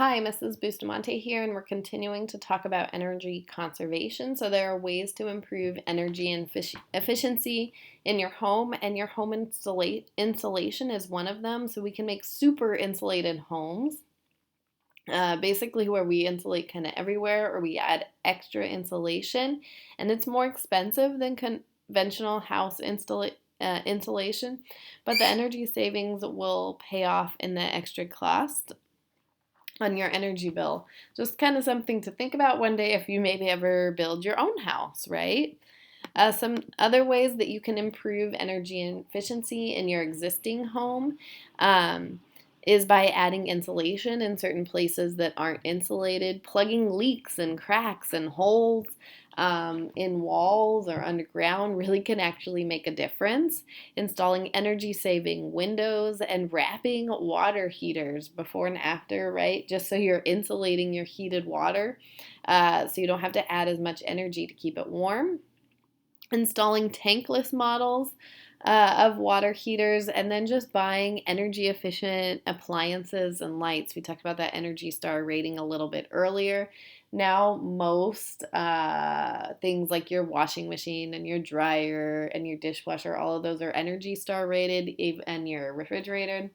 Hi, Mrs. Bustamante here, and we're continuing to talk about energy conservation. So, there are ways to improve energy and efficiency in your home, and your home insulation is one of them. So, we can make super insulated homes, basically, where we insulate kind of everywhere or we add extra insulation, and it's more expensive than conventional house insulation, but the energy savings will pay off in the extra cost on your energy bill. Just kind of something to think about one day if you maybe ever build your own house, right? Some other ways that you can improve energy and efficiency in your existing home is by adding insulation in certain places that aren't insulated, plugging leaks and cracks and holes in walls or underground really can actually make a difference. Installing energy saving windows and wrapping water heaters before and after, right? Just so you're insulating your heated water so you don't have to add as much energy to keep it warm. Installing tankless models of water heaters, and then just buying energy efficient appliances and lights. We talked about that Energy Star rating a little bit earlier. Now, most things like your washing machine and your dryer and your dishwasher, all of those are Energy Star rated, and your refrigerator,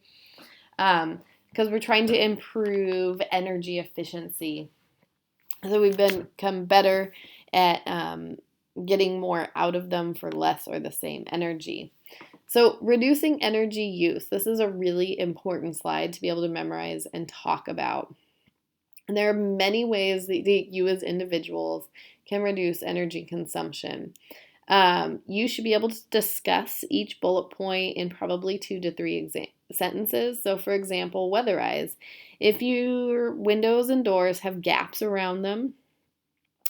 because we're trying to improve energy efficiency. So we've become better at getting more out of them for less or the same energy. So, reducing energy use. This is a really important slide to be able to memorize and talk about. And there are many ways that you as individuals can reduce energy consumption. You should be able to discuss each bullet point in probably 2 to 3 sentences. So, for example, weatherize. If your windows and doors have gaps around them,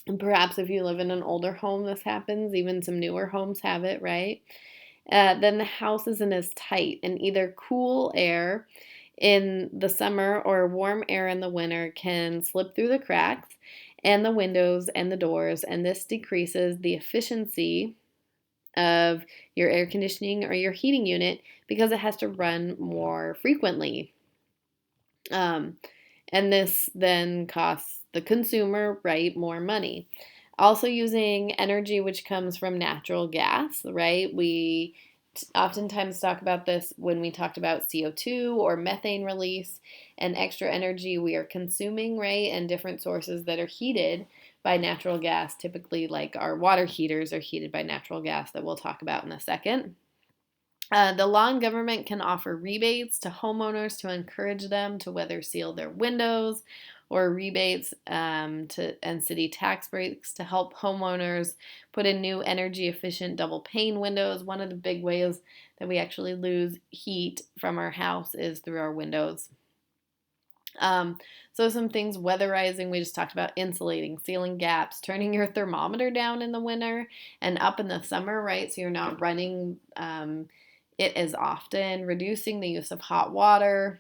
and perhaps if you live in an older home, this happens, even some newer homes have it, right? Then the house isn't as tight, and either cool air in the summer or warm air in the winter can slip through the cracks and the windows and the doors, and this decreases the efficiency of your air conditioning or your heating unit because it has to run more frequently. And this then costs the consumer, right, more money. Also, using energy which comes from natural gas, right? We oftentimes talk about this when we talked about CO2 or methane release and extra energy we are consuming, right? And different sources that are heated by natural gas, typically like our water heaters are heated by natural gas that we'll talk about in a second. The law and government can offer rebates to homeowners to encourage them to weather seal their windows, or rebates and city tax breaks to help homeowners put in new energy efficient double pane windows. One of the big ways that we actually lose heat from our house is through our windows. So some things, weatherizing, we just talked about insulating, sealing gaps, turning your thermometer down in the winter and up in the summer, right? So you're not running it as often, reducing the use of hot water,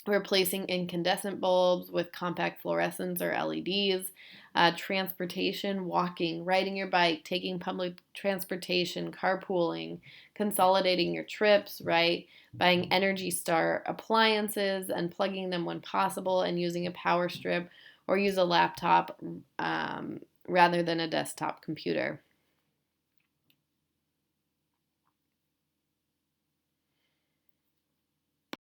replacing incandescent bulbs with compact fluorescents or LEDs, transportation, walking, riding your bike, taking public transportation, carpooling, consolidating your trips, right? Buying Energy Star appliances and plugging them when possible, and using a power strip or use a laptop rather than a desktop computer.